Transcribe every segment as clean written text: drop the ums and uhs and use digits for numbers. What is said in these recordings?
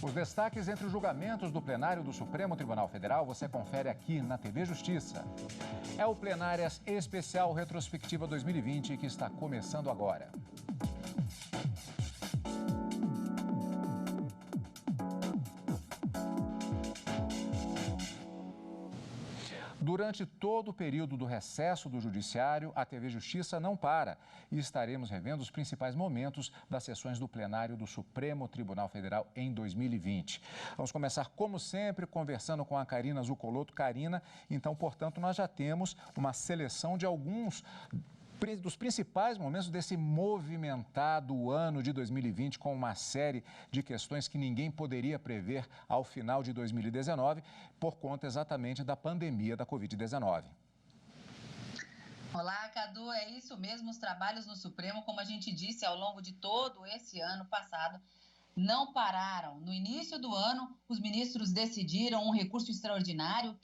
Os destaques entre os julgamentos do plenário do Supremo Tribunal Federal você confere aqui na TV Justiça. É o Plenárias Especial Retrospectiva 2020 que está começando agora. Durante todo o período do recesso do Judiciário, a TV Justiça não para e estaremos revendo os principais momentos das sessões do plenário do Supremo Tribunal Federal em 2020. Vamos começar, como sempre, conversando com a Karina Zucolotto. Karina, então, portanto, nós já temos uma seleção de alguns dos principais momentos desse movimentado ano de 2020, com uma série de questões que ninguém poderia prever ao final de 2019, por conta exatamente da pandemia da Covid-19. Olá, Cadu, é isso mesmo, os trabalhos no Supremo, como a gente disse ao longo de todo esse ano passado, não pararam. No início do ano, os ministros decidiram um recurso extraordinário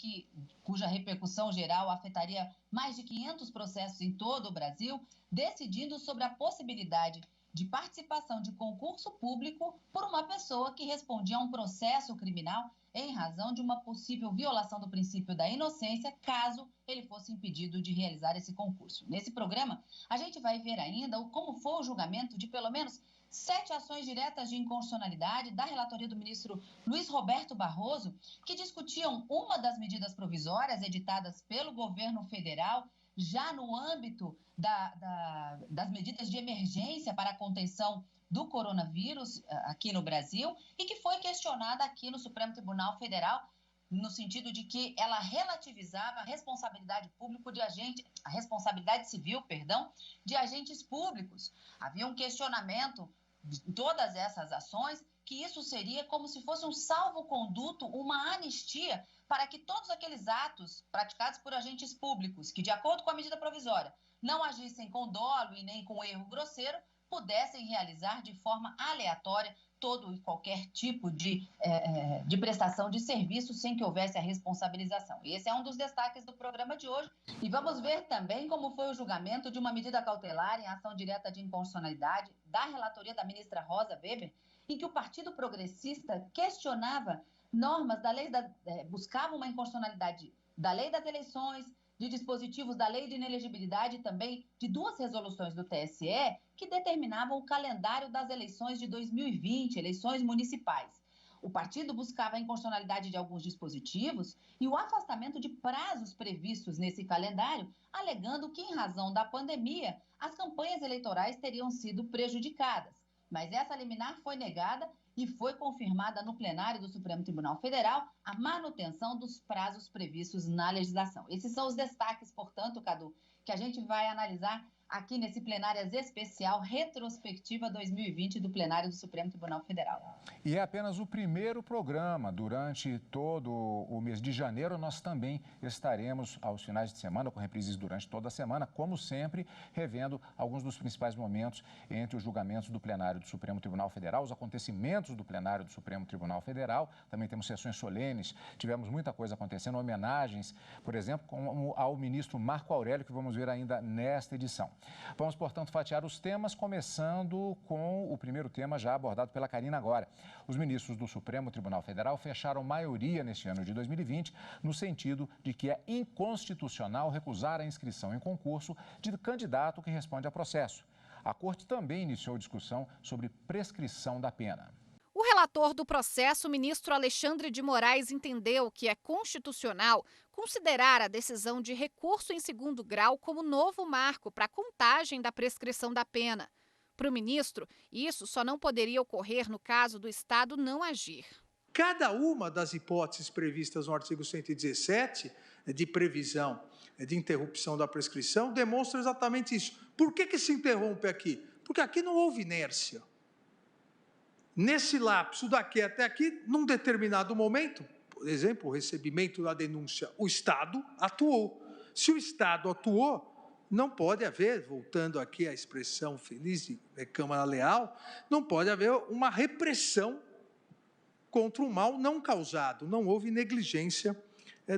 cuja repercussão geral afetaria mais de 500 processos em todo o Brasil, decidindo sobre a possibilidade de participação de concurso público por uma pessoa que respondia a um processo criminal em razão de uma possível violação do princípio da inocência, caso ele fosse impedido de realizar esse concurso. Nesse programa, a gente vai ver ainda como foi o julgamento de pelo menos 7 ações diretas de inconstitucionalidade da relatoria do ministro Luiz Roberto Barroso, que discutiam uma das medidas provisórias editadas pelo governo federal, já no âmbito das medidas de emergência para a contenção do coronavírus aqui no Brasil, e que foi questionada aqui no Supremo Tribunal Federal, no sentido de que ela relativizava a responsabilidade civil, de agentes públicos. Havia um questionamento de todas essas ações, que isso seria como se fosse um salvo-conduto, uma anistia, para que todos aqueles atos praticados por agentes públicos, que de acordo com a medida provisória não agissem com dolo e nem com erro grosseiro, pudessem realizar de forma aleatória todo e qualquer tipo de prestação de serviço sem que houvesse a responsabilização. Esse é um dos destaques do programa de hoje. E vamos ver também como foi o julgamento de uma medida cautelar em ação direta de inconstitucionalidade da relatoria da ministra Rosa Weber, em que o Partido Progressista questionava normas da lei, buscava uma inconstitucionalidade da lei das eleições, de dispositivos da lei de inelegibilidade e também de 2 resoluções do TSE que determinavam o calendário das eleições de 2020, eleições municipais. O partido buscava a inconstitucionalidade de alguns dispositivos e o afastamento de prazos previstos nesse calendário, alegando que, em razão da pandemia, as campanhas eleitorais teriam sido prejudicadas. Mas essa liminar foi negada e foi confirmada no plenário do Supremo Tribunal Federal a manutenção dos prazos previstos na legislação. Esses são os destaques, portanto, Cadu, que a gente vai analisar aqui nesse Plenárias Especial Retrospectiva 2020 do plenário do Supremo Tribunal Federal. E é apenas o primeiro programa. Durante todo o mês de janeiro, nós também estaremos aos finais de semana, com reprises durante toda a semana, como sempre, revendo alguns dos principais momentos entre os julgamentos do plenário do Supremo Tribunal Federal, os acontecimentos do plenário do Supremo Tribunal Federal. Também temos sessões solenes, tivemos muita coisa acontecendo, homenagens, por exemplo, como ao ministro Marco Aurélio, que vamos ver ainda nesta edição. Vamos, portanto, fatiar os temas, começando com o primeiro tema já abordado pela Karina agora. Os ministros do Supremo Tribunal Federal fecharam maioria neste ano de 2020, no sentido de que é inconstitucional recusar a inscrição em concurso de candidato que responde a processo. A Corte também iniciou discussão sobre prescrição da pena. O relator do processo, o ministro Alexandre de Moraes, entendeu que é constitucional considerar a decisão de recurso em segundo grau como novo marco para a contagem da prescrição da pena. Para o ministro, isso só não poderia ocorrer no caso do Estado não agir. Cada uma das hipóteses previstas no artigo 117, de previsão de interrupção da prescrição, demonstra exatamente isso. Por que se interrompe aqui? Porque aqui não houve inércia. Nesse lapso daqui até aqui, num determinado momento, por exemplo, o recebimento da denúncia, o Estado atuou. Se o Estado atuou, não pode haver, voltando aqui à expressão feliz de Câmara Leal, não pode haver uma repressão contra um mal não causado. Não houve negligência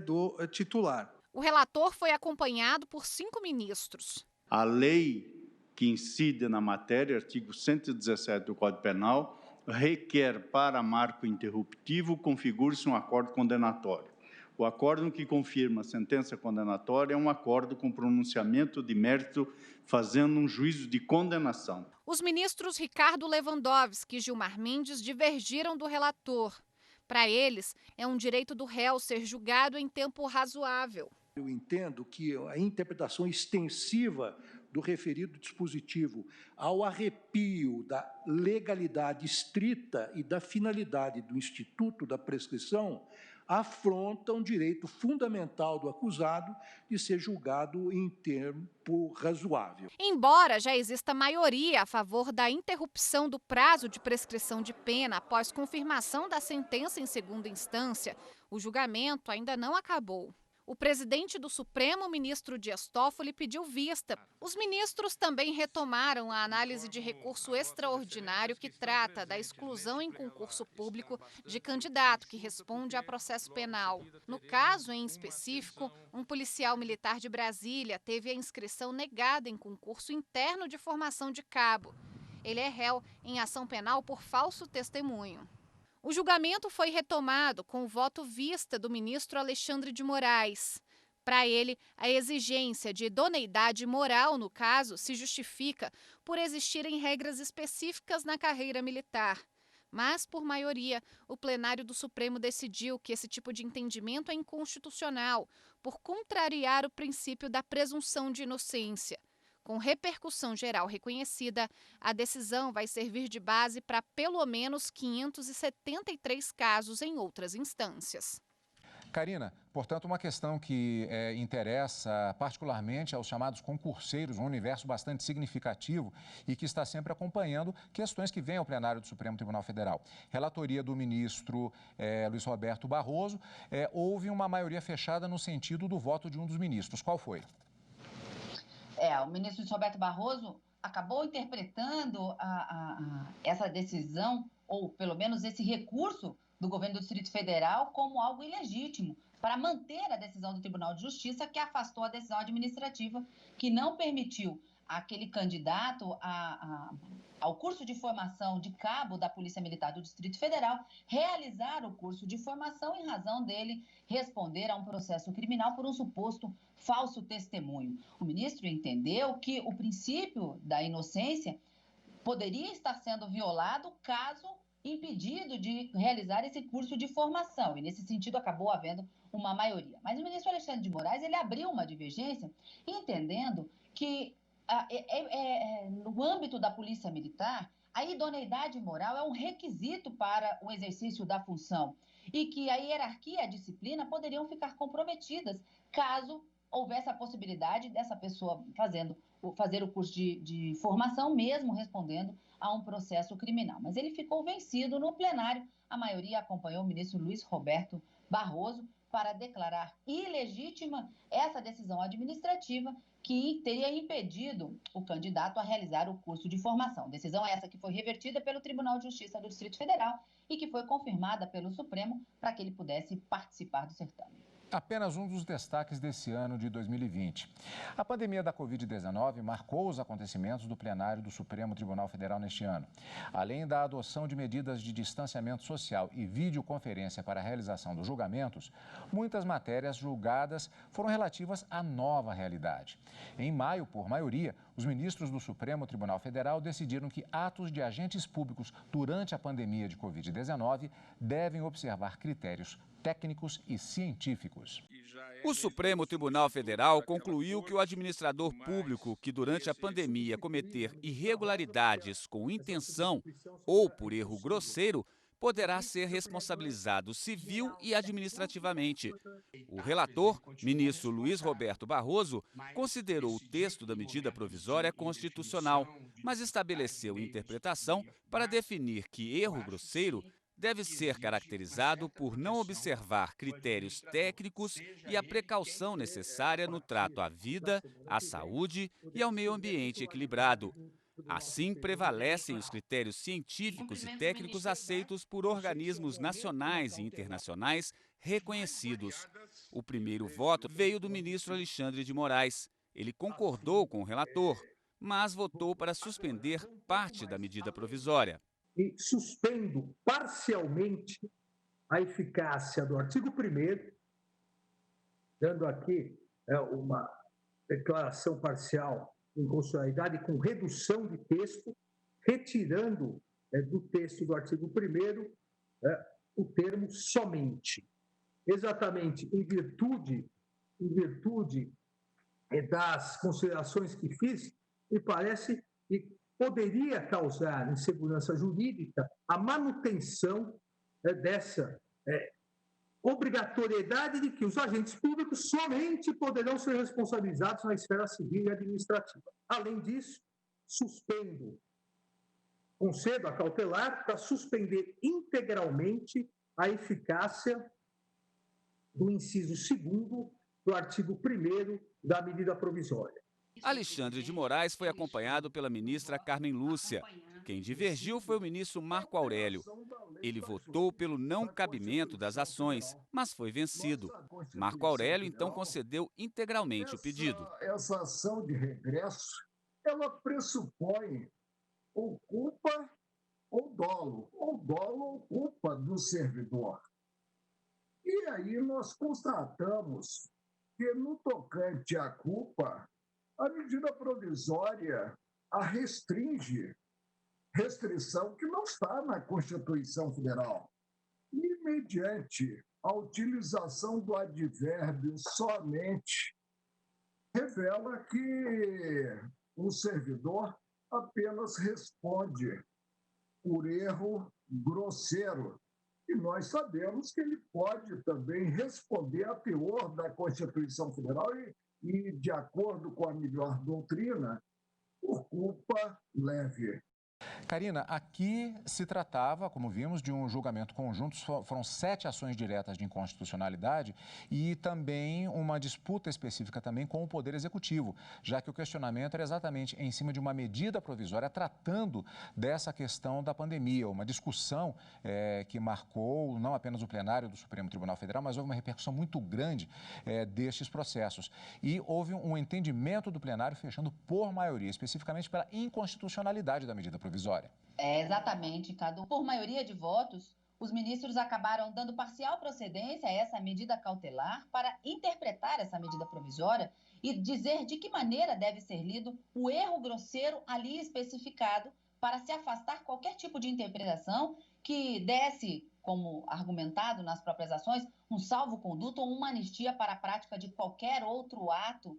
do titular. O relator foi acompanhado por 5 ministros. A lei que incide na matéria, artigo 117 do Código Penal, requer para marco interruptivo configure-se um acordo condenatório. O acórdão que confirma a sentença condenatória é um acordo com pronunciamento de mérito, fazendo um juízo de condenação. Os ministros Ricardo Lewandowski e Gilmar Mendes divergiram do relator. Para eles, é um direito do réu ser julgado em tempo razoável. Eu entendo que a interpretação extensiva do referido dispositivo ao arrepio da legalidade estrita e da finalidade do instituto da prescrição afronta um direito fundamental do acusado de ser julgado em tempo razoável. Embora já exista maioria a favor da interrupção do prazo de prescrição de pena após confirmação da sentença em segunda instância, o julgamento ainda não acabou. O presidente do Supremo, ministro Dias Toffoli, pediu vista. Os ministros também retomaram a análise de recurso extraordinário que trata da exclusão em concurso público de candidato que responde a processo penal. No caso em específico, um policial militar de Brasília teve a inscrição negada em concurso interno de formação de cabo. Ele é réu em ação penal por falso testemunho. O julgamento foi retomado com o voto vista do ministro Alexandre de Moraes. Para ele, a exigência de idoneidade moral no caso se justifica por existirem regras específicas na carreira militar. Mas, por maioria, o plenário do Supremo decidiu que esse tipo de entendimento é inconstitucional, por contrariar o princípio da presunção de inocência. Com repercussão geral reconhecida, a decisão vai servir de base para pelo menos 573 casos em outras instâncias. Karina, portanto, uma questão que interessa particularmente aos chamados concurseiros, um universo bastante significativo e que está sempre acompanhando questões que vêm ao plenário do Supremo Tribunal Federal. Relatoria do ministro Luiz Roberto Barroso, houve uma maioria fechada no sentido do voto de um dos ministros. Qual foi? O ministro Luiz Roberto Barroso acabou interpretando essa decisão, ou pelo menos esse recurso do governo do Distrito Federal, como algo ilegítimo, para manter a decisão do Tribunal de Justiça, que afastou a decisão administrativa, que não permitiu aquele candidato ao curso de formação de cabo da Polícia Militar do Distrito Federal realizar o curso de formação em razão dele responder a um processo criminal por um suposto falso testemunho. O ministro entendeu que o princípio da inocência poderia estar sendo violado caso impedido de realizar esse curso de formação, e nesse sentido acabou havendo uma maioria. Mas o ministro Alexandre de Moraes, ele abriu uma divergência, entendendo que no âmbito da Polícia Militar, a idoneidade moral é um requisito para o exercício da função e que a hierarquia e a disciplina poderiam ficar comprometidas caso houvesse a possibilidade dessa pessoa fazer o curso de formação, mesmo respondendo a um processo criminal. Mas ele ficou vencido no plenário. A maioria acompanhou o ministro Luiz Roberto Barroso para declarar ilegítima essa decisão administrativa que teria impedido o candidato a realizar o curso de formação. Decisão essa que foi revertida pelo Tribunal de Justiça do Distrito Federal e que foi confirmada pelo Supremo para que ele pudesse participar do certame. Apenas um dos destaques desse ano de 2020. A pandemia da Covid-19 marcou os acontecimentos do plenário do Supremo Tribunal Federal neste ano. Além da adoção de medidas de distanciamento social e videoconferência para a realização dos julgamentos, muitas matérias julgadas foram relativas à nova realidade. Em maio, por maioria, os ministros do Supremo Tribunal Federal decidiram que atos de agentes públicos durante a pandemia de Covid-19 devem observar critérios técnicos e científicos. O Supremo Tribunal Federal concluiu que o administrador público que durante a pandemia cometer irregularidades com intenção ou por erro grosseiro poderá ser responsabilizado civil e administrativamente. O relator, ministro Luiz Roberto Barroso, considerou o texto da medida provisória constitucional, mas estabeleceu interpretação para definir que erro grosseiro deve ser caracterizado por não observar critérios técnicos e a precaução necessária no trato à vida, à saúde e ao meio ambiente equilibrado. Assim, prevalecem os critérios científicos e técnicos aceitos por organismos nacionais e internacionais reconhecidos. O primeiro voto veio do ministro Alexandre de Moraes. Ele concordou com o relator, mas votou para suspender parte da medida provisória. e suspendo parcialmente a eficácia do artigo 1º, dando aqui uma declaração parcial de inconstitucionalidade com redução de texto, retirando do texto do artigo 1º o termo somente. Exatamente em virtude das considerações que fiz, me parece que poderia causar insegurança jurídica a manutenção dessa obrigatoriedade de que os agentes públicos somente poderão ser responsabilizados na esfera civil e administrativa. Além disso, concedo a cautelar para suspender integralmente a eficácia do inciso 2º do artigo 1º da medida provisória. Alexandre de Moraes foi acompanhado pela ministra Carmen Lúcia. Quem divergiu foi o ministro Marco Aurélio. Ele votou pelo não cabimento das ações, mas foi vencido. Marco Aurélio, então, concedeu integralmente o pedido. Essa ação de regresso, ela pressupõe ou culpa ou dolo ou culpa do servidor. E aí nós constatamos que, no tocante à culpa, a medida provisória a restringe, restrição que não está na Constituição Federal. E, mediante a utilização do advérbio somente, revela que o servidor apenas responde por erro grosseiro. E nós sabemos que ele pode também responder a teor da Constituição Federal e, de acordo com a melhor doutrina, por culpa leve. Karina, aqui se tratava, como vimos, de um julgamento conjunto. Foram 7 ações diretas de inconstitucionalidade e também uma disputa específica também com o Poder Executivo, já que o questionamento era exatamente em cima de uma medida provisória tratando dessa questão da pandemia, uma discussão que marcou não apenas o plenário do Supremo Tribunal Federal, mas houve uma repercussão muito grande destes processos. E houve um entendimento do plenário fechando por maioria, especificamente pela inconstitucionalidade da medida provisória. Exatamente, Cadu. Por maioria de votos, os ministros acabaram dando parcial procedência a essa medida cautelar para interpretar essa medida provisória e dizer de que maneira deve ser lido o erro grosseiro ali especificado para se afastar qualquer tipo de interpretação que desse, como argumentado nas próprias ações, um salvo-conduto ou uma anistia para a prática de qualquer outro ato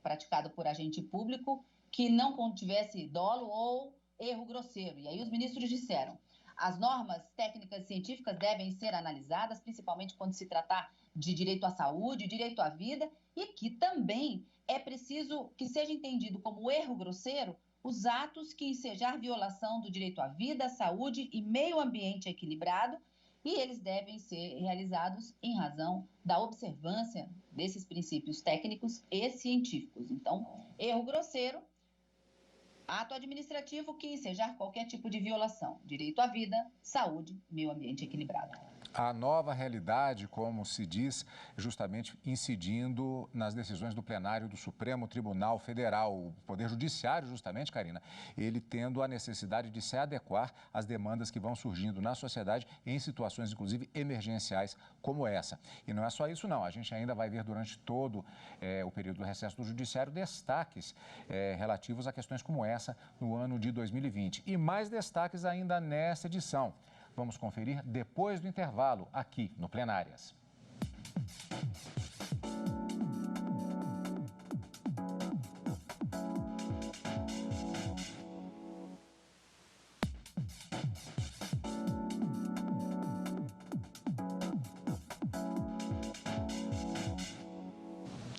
praticado por agente público que não contivesse dolo ou erro grosseiro. E aí os ministros disseram: as normas técnicas científicas devem ser analisadas, principalmente quando se tratar de direito à saúde, direito à vida, e que também é preciso que seja entendido como erro grosseiro os atos que ensejar violação do direito à vida, saúde e meio ambiente equilibrado, e eles devem ser realizados em razão da observância desses princípios técnicos e científicos. Então, erro grosseiro, ato administrativo que ensejar qualquer tipo de violação, direito à vida, saúde, meio ambiente equilibrado. A nova realidade, como se diz, justamente incidindo nas decisões do plenário do Supremo Tribunal Federal. O Poder Judiciário, justamente, Karina, ele tendo a necessidade de se adequar às demandas que vão surgindo na sociedade em situações, inclusive, emergenciais como essa. E não é só isso, não. A gente ainda vai ver durante todo o período do recesso do Judiciário destaques relativos a questões como essa no ano de 2020. E mais destaques ainda nessa edição. Vamos conferir depois do intervalo, aqui no Plenárias.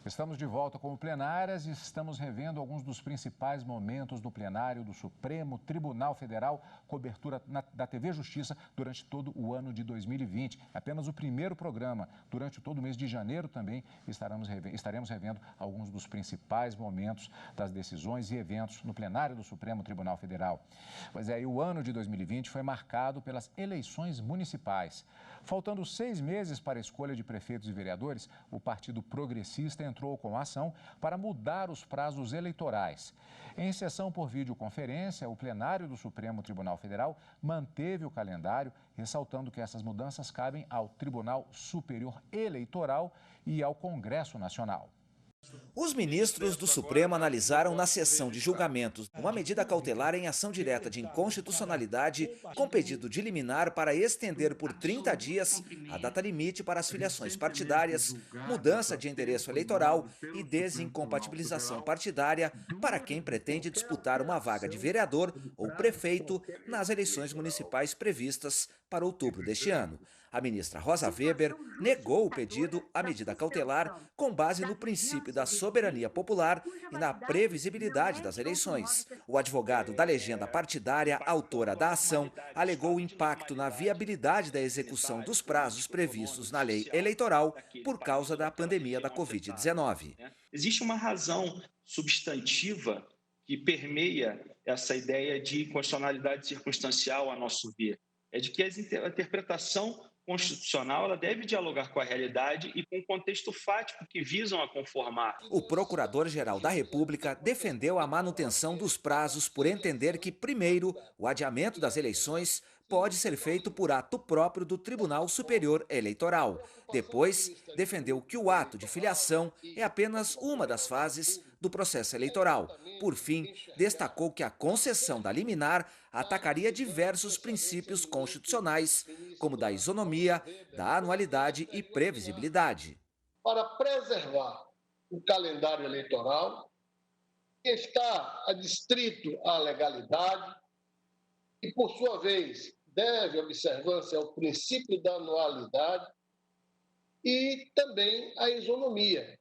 Estamos de volta com o Plenárias e estamos revendo alguns dos principais momentos do plenário do Supremo Tribunal Federal, cobertura da TV Justiça durante todo o ano de 2020. Apenas o primeiro programa. Durante todo o mês de janeiro também estaremos revendo alguns dos principais momentos das decisões e eventos no plenário do Supremo Tribunal Federal. Pois é, e o ano de 2020 foi marcado pelas eleições municipais. Faltando 6 meses para a escolha de prefeitos e vereadores, o Partido Progressista entrou com a ação para mudar os prazos eleitorais. Em sessão por videoconferência, o plenário do Supremo Tribunal Federal manteve o calendário, ressaltando que essas mudanças cabem ao Tribunal Superior Eleitoral e ao Congresso Nacional. Os ministros do Supremo analisaram na sessão de julgamentos uma medida cautelar em ação direta de inconstitucionalidade com pedido de liminar para estender por 30 dias a data limite para as filiações partidárias, mudança de endereço eleitoral e desincompatibilização partidária para quem pretende disputar uma vaga de vereador ou prefeito nas eleições municipais previstas para outubro deste ano. A ministra Rosa Weber negou o pedido à medida cautelar com base no princípio da soberania popular e na previsibilidade das eleições. O advogado da legenda partidária, autora da ação, alegou o impacto na viabilidade da execução dos prazos previstos na lei eleitoral por causa da pandemia da Covid-19. Existe uma razão substantiva que permeia essa ideia de inconstitucionalidade circunstancial, a nosso ver. É de que a interpretação constitucional ela deve dialogar com a realidade e com o contexto fático que visam a conformar. O Procurador-Geral da República defendeu a manutenção dos prazos por entender que, primeiro, o adiamento das eleições pode ser feito por ato próprio do Tribunal Superior Eleitoral. Depois, defendeu que o ato de filiação é apenas uma das fases do processo eleitoral. Por fim, destacou que a concessão da liminar atacaria diversos princípios constitucionais, como da isonomia, da anualidade e previsibilidade. Para preservar o calendário eleitoral, que está adstrito à legalidade e, por sua vez, deve observância ao princípio da anualidade e também à isonomia.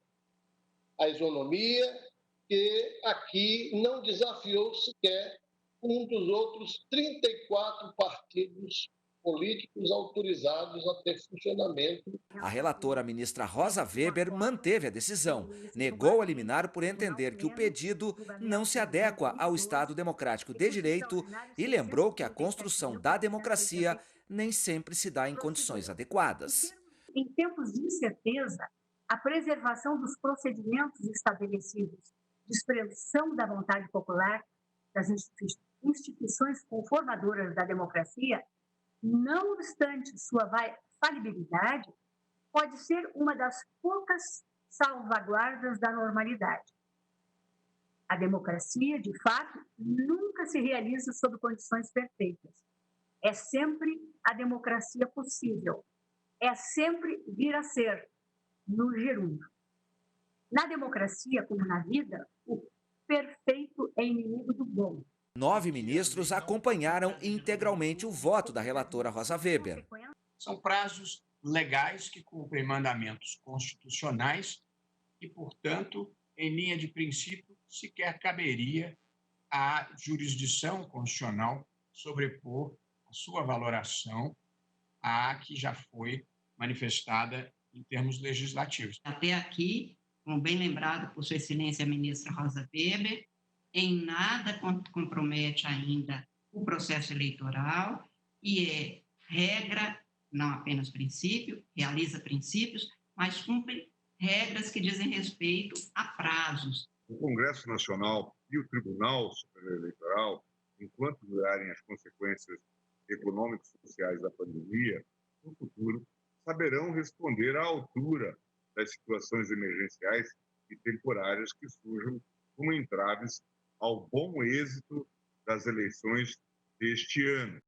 A isonomia que aqui não desafiou sequer um dos outros 34 partidos políticos autorizados a ter funcionamento. A relatora, a ministra Rosa Weber, manteve a decisão. Negou a liminar por entender que o pedido não se adequa ao Estado democrático de direito e lembrou que a construção da democracia nem sempre se dá em condições adequadas. Em tempos de incerteza, a preservação dos procedimentos estabelecidos de expressão da vontade popular das instituições conformadoras da democracia, não obstante sua falibilidade, pode ser uma das poucas salvaguardas da normalidade. A democracia, de fato, nunca se realiza sob condições perfeitas. É sempre a democracia possível. É sempre vir a ser, no gerúndio. Na democracia, como na vida, o perfeito é inimigo do bom. 9 ministros acompanharam integralmente o voto da relatora Rosa Weber. São prazos legais que cumprem mandamentos constitucionais e, portanto, em linha de princípio, sequer caberia à jurisdição constitucional sobrepor a sua valoração à que já foi manifestada em termos legislativos. Até aqui, como bem lembrado por Sua Excelência a ministra Rosa Weber, em nada compromete ainda o processo eleitoral e é regra, não apenas princípio, realiza princípios, mas cumpre regras que dizem respeito a prazos. O Congresso Nacional e o Tribunal Superior Eleitoral, enquanto durarem as consequências econômicas e sociais da pandemia, no futuro saberão responder à altura das situações emergenciais e temporárias que surjam como entraves ao bom êxito das eleições deste ano.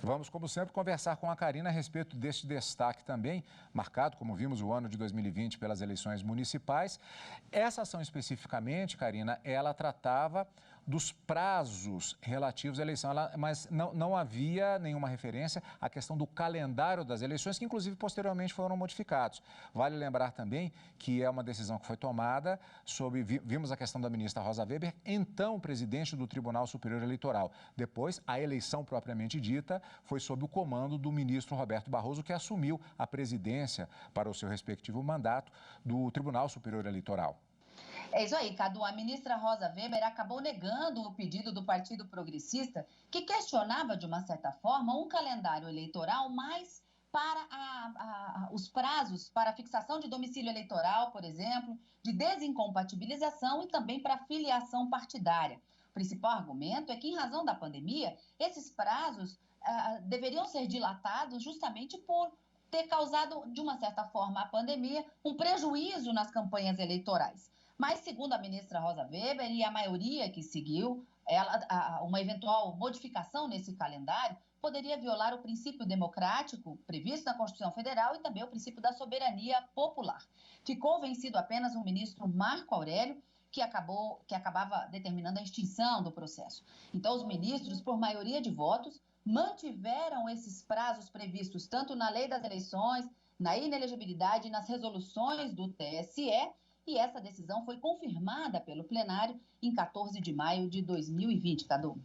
Vamos, como sempre, conversar com a Karina a respeito deste destaque também, marcado, como vimos, o ano de 2020 pelas eleições municipais. Essa ação especificamente, Karina, ela tratava dos prazos relativos à eleição, mas não havia nenhuma referência à questão do calendário das eleições, que inclusive posteriormente foram modificados. Vale lembrar também que é uma decisão que foi tomada vimos a questão da ministra Rosa Weber, então presidente do Tribunal Superior Eleitoral. Depois, a eleição propriamente dita foi sob o comando do ministro Roberto Barroso, que assumiu a presidência para o seu respectivo mandato do Tribunal Superior Eleitoral. É isso aí, Cadu. A ministra Rosa Weber acabou negando o pedido do Partido Progressista, que questionava, de uma certa forma, um calendário eleitoral mais para os prazos para a fixação de domicílio eleitoral, por exemplo, de desincompatibilização e também para filiação partidária. O principal argumento é que, em razão da pandemia, esses prazos deveriam ser dilatados justamente por ter causado, de uma certa forma, a pandemia, um prejuízo nas campanhas eleitorais. Mas, segundo a ministra Rosa Weber e a maioria que seguiu, uma eventual modificação nesse calendário poderia violar o princípio democrático previsto na Constituição Federal e também o princípio da soberania popular. Ficou vencido apenas o ministro Marco Aurélio, que acabava determinando a extinção do processo. Então, os ministros, por maioria de votos, mantiveram esses prazos previstos tanto na lei das eleições, na inelegibilidade e nas resoluções do TSE, e essa decisão foi confirmada pelo plenário em 14 de maio de 2020, Cadu.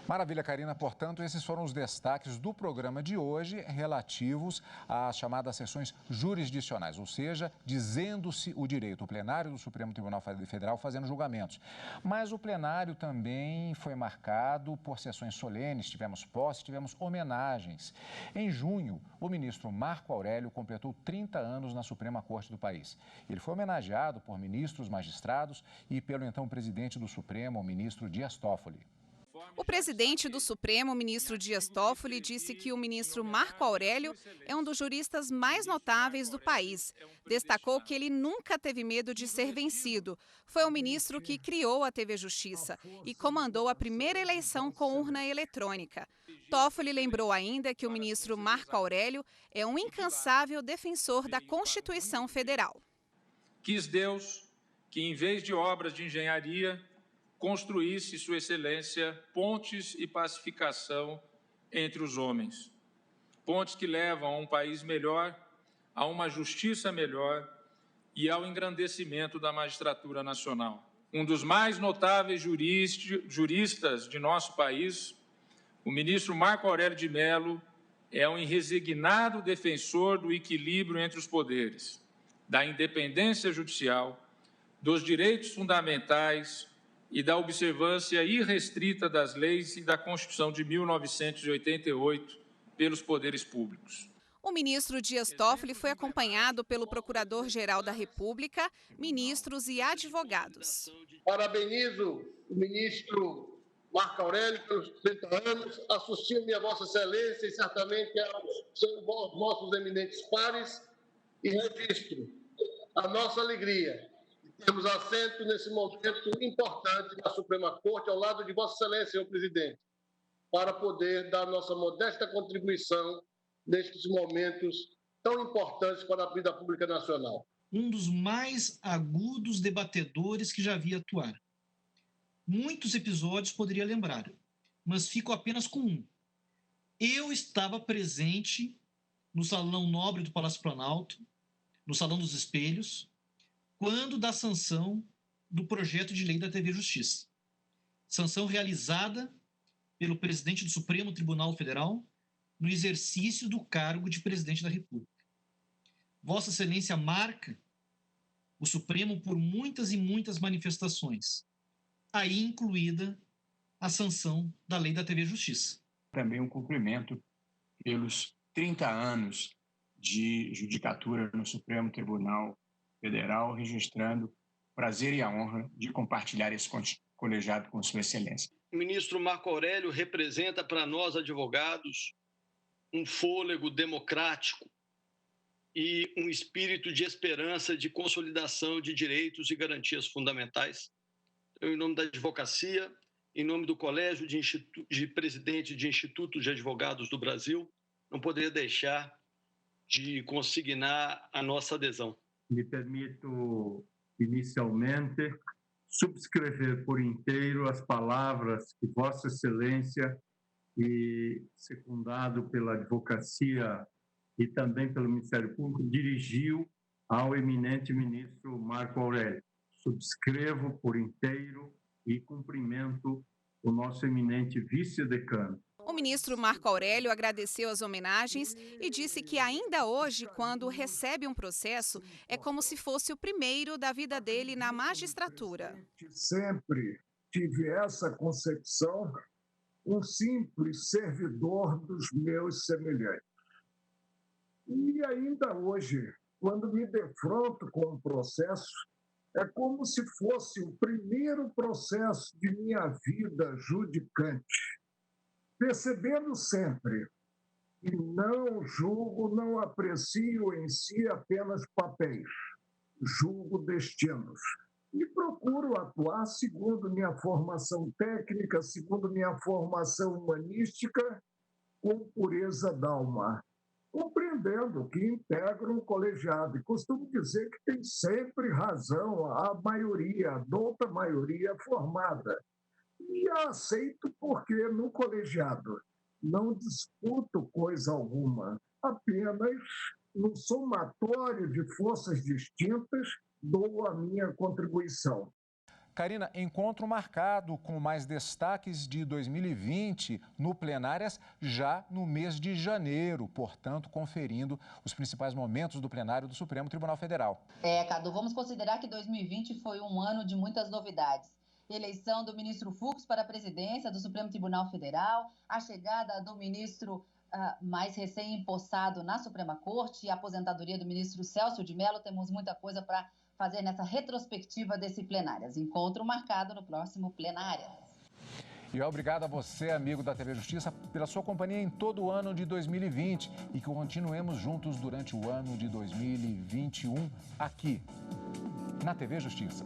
Maravilha, Karina. Portanto, esses foram os destaques do programa de hoje relativos às chamadas sessões jurisdicionais, ou seja, dizendo-se o direito. O plenário do Supremo Tribunal Federal fazendo julgamentos. Mas o plenário também foi marcado por sessões solenes, tivemos posse, tivemos homenagens. Em junho, o ministro Marco Aurélio completou 30 anos na Suprema Corte do país. Ele foi homenageado por ministros, magistrados e pelo então presidente do Supremo, o ministro Dias Toffoli. O presidente do Supremo, ministro Dias Toffoli, disse que o ministro Marco Aurélio é um dos juristas mais notáveis do país. Destacou que ele nunca teve medo de ser vencido. Foi o ministro que criou a TV Justiça e comandou a primeira eleição com urna eletrônica. Toffoli lembrou ainda que o ministro Marco Aurélio é um incansável defensor da Constituição Federal. Quis Deus que, em vez de obras de engenharia, construísse, Sua Excelência, pontes e pacificação entre os homens. Pontes que levam a um país melhor, a uma justiça melhor e ao engrandecimento da magistratura nacional. Um dos mais notáveis juristas de nosso país, o ministro Marco Aurélio de Mello, é um irresignado defensor do equilíbrio entre os poderes, da independência judicial, dos direitos fundamentais e da observância irrestrita das leis e da Constituição de 1988 pelos poderes públicos. O ministro Dias Toffoli foi acompanhado pelo Procurador-Geral da República, ministros e advogados. Parabenizo o ministro Marco Aurélio pelos 30 anos, associo-me a Vossa Excelência e certamente aos nossos eminentes pares e registro a nossa alegria. Temos assento nesse momento importante na Suprema Corte, ao lado de Vossa Excelência, senhor presidente, para poder dar nossa modesta contribuição nestes momentos tão importantes para a vida pública nacional. Um dos mais agudos debatedores que já vi atuar. Muitos episódios poderia lembrar, mas fico apenas com um. Eu estava presente no Salão Nobre do Palácio Planalto, no Salão dos Espelhos, quando da sanção do projeto de lei da TV Justiça. Sanção realizada pelo presidente do Supremo Tribunal Federal no exercício do cargo de presidente da República. Vossa Excelência marca o Supremo por muitas e muitas manifestações, aí incluída a sanção da lei da TV Justiça. Também um cumprimento pelos 30 anos de judicatura no Supremo Tribunal Federal, registrando o prazer e a honra de compartilhar esse colegiado com Sua Excelência. O ministro Marco Aurélio representa para nós, advogados, um fôlego democrático e um espírito de esperança, de consolidação de direitos e garantias fundamentais. Eu, em nome da advocacia, em nome do Colégio de Presidente de Institutos de Advogados do Brasil, não poderia deixar de consignar a nossa adesão. Me permito, inicialmente, subscrever por inteiro as palavras que Vossa Excelência, e secundado pela advocacia e também pelo Ministério Público, dirigiu ao eminente ministro Marco Aurélio. Subscrevo por inteiro e cumprimento o nosso eminente vice-decano. O ministro Marco Aurélio agradeceu as homenagens e disse que ainda hoje, quando recebe um processo, é como se fosse o primeiro da vida dele na magistratura. Sempre tive essa concepção, um simples servidor dos meus semelhantes. E ainda hoje, quando me defronto com um processo, é como se fosse o primeiro processo de minha vida judicante, percebendo sempre que não julgo, não aprecio em si apenas papéis, julgo destinos. E procuro atuar segundo minha formação técnica, segundo minha formação humanística, com pureza d'alma, compreendendo que integro um colegiado. E costumo dizer que tem sempre razão a maioria, a douta maioria formada. E a aceito porque no colegiado não disputo coisa alguma, apenas no somatório de forças distintas dou a minha contribuição. Karina, encontro marcado com mais destaques de 2020 no Plenárias já no mês de janeiro, portanto, conferindo os principais momentos do plenário do Supremo Tribunal Federal. Cadu, vamos considerar que 2020 foi um ano de muitas novidades. Eleição do ministro Fux para a presidência do Supremo Tribunal Federal, a chegada do ministro mais recém-empossado na Suprema Corte e a aposentadoria do ministro Celso de Mello. Temos muita coisa para fazer nessa retrospectiva desse Plenárias. Encontro marcado no próximo Plenárias. E obrigado a você, amigo da TV Justiça, pela sua companhia em todo o ano de 2020 e que continuemos juntos durante o ano de 2021 aqui na TV Justiça.